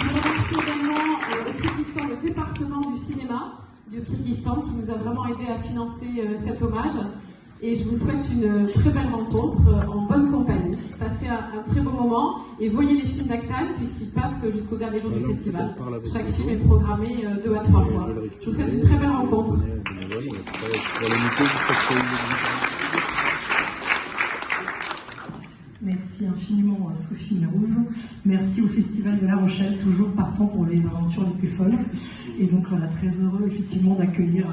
Je remercie également au Kyrgyzstan, le département du cinéma du Kyrgyzstan qui nous a vraiment aidé à financer cet hommage. Et je vous souhaite une très belle rencontre en bonne compagnie. Passez un très beau moment et voyez les films d'Aktan puisqu'ils passent jusqu'au dernier jour du festival. Chaque film est programmé 2 à 3 fois. Je vous souhaite une très belle rencontre. Merci infiniment à Sophie Mirouve. Merci au Festival de La Rochelle, toujours partant pour les aventures les plus folles. Et donc on est très heureux effectivement d'accueillir